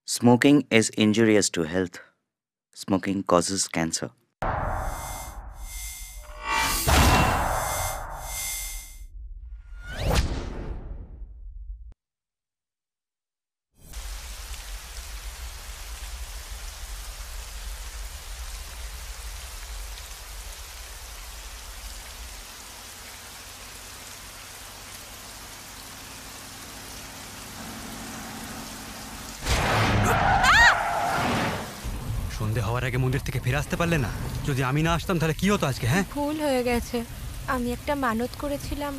Smoking is injurious to health. Smoking causes cancer. সন্ধে হওয়ার আগে মন্দির থেকে ফিরে আসতে পারলে না? যদি আমি না আসতাম তাহলে কি হতো আজকে? হ্যাঁ, ভুল হয়ে গেছে। আমি একটা মানত করেছিলাম।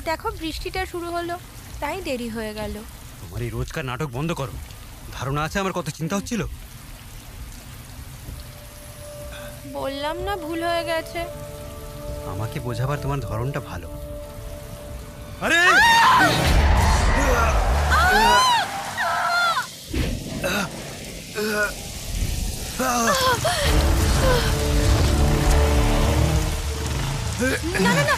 দেখো বৃষ্টিটা শুরু হলো, তাই দেরি হয়ে গেল। তোমার এই রোজকার নাটক বন্ধ করো। ধারণা আছে আমার কত চিন্তা হচ্ছিল। বললাম না ভুল হয়ে গেছে। আমাকে বোঝাবার তোমার ধরনটা ভালো। আরে না না না,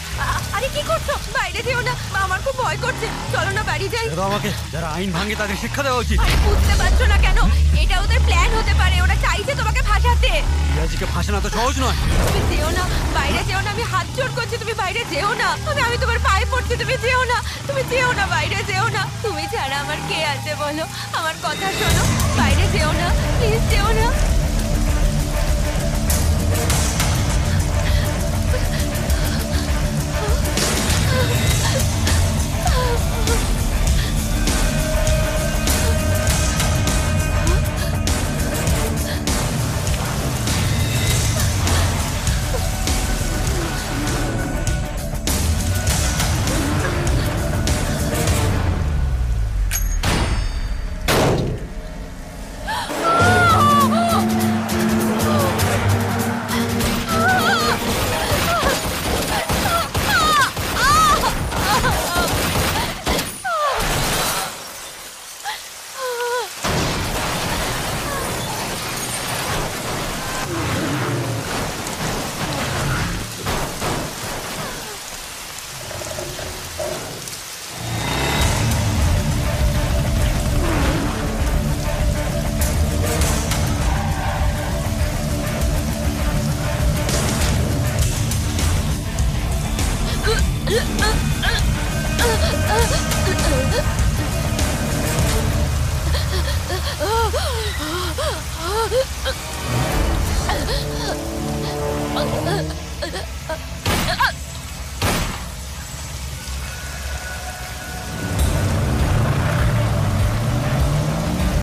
আরে কি করছো? বাইরে যেও না, আমার খুব ভয় করছে। চলো না বাড়ি যাই। আমাকে যারা আইন ভাঙে তাদের শিক্ষা দেওয়া উচিত। আরে বুঝতে পারছো না কেন? এটা ওদের প্ল্যান হতে পারে, ওরা চাইছে তোমাকে ফাঁসাতে। ইয়াজিকে ফাঁসানো তো সহজ নয়। তুমি যেও না, বাইরে যেও না, আমি হাত জোড় করছি, তুমি বাইরে যেও না। আমি তোমার পায়ে পড়ছি, তুমি যেও না, তুমি যেও না, বাইরে যেও না। তুমি ছাড়া আমার কে আছে বলো? আমার কথা শোনো, বাইরে যেও না, প্লিজ যেও না।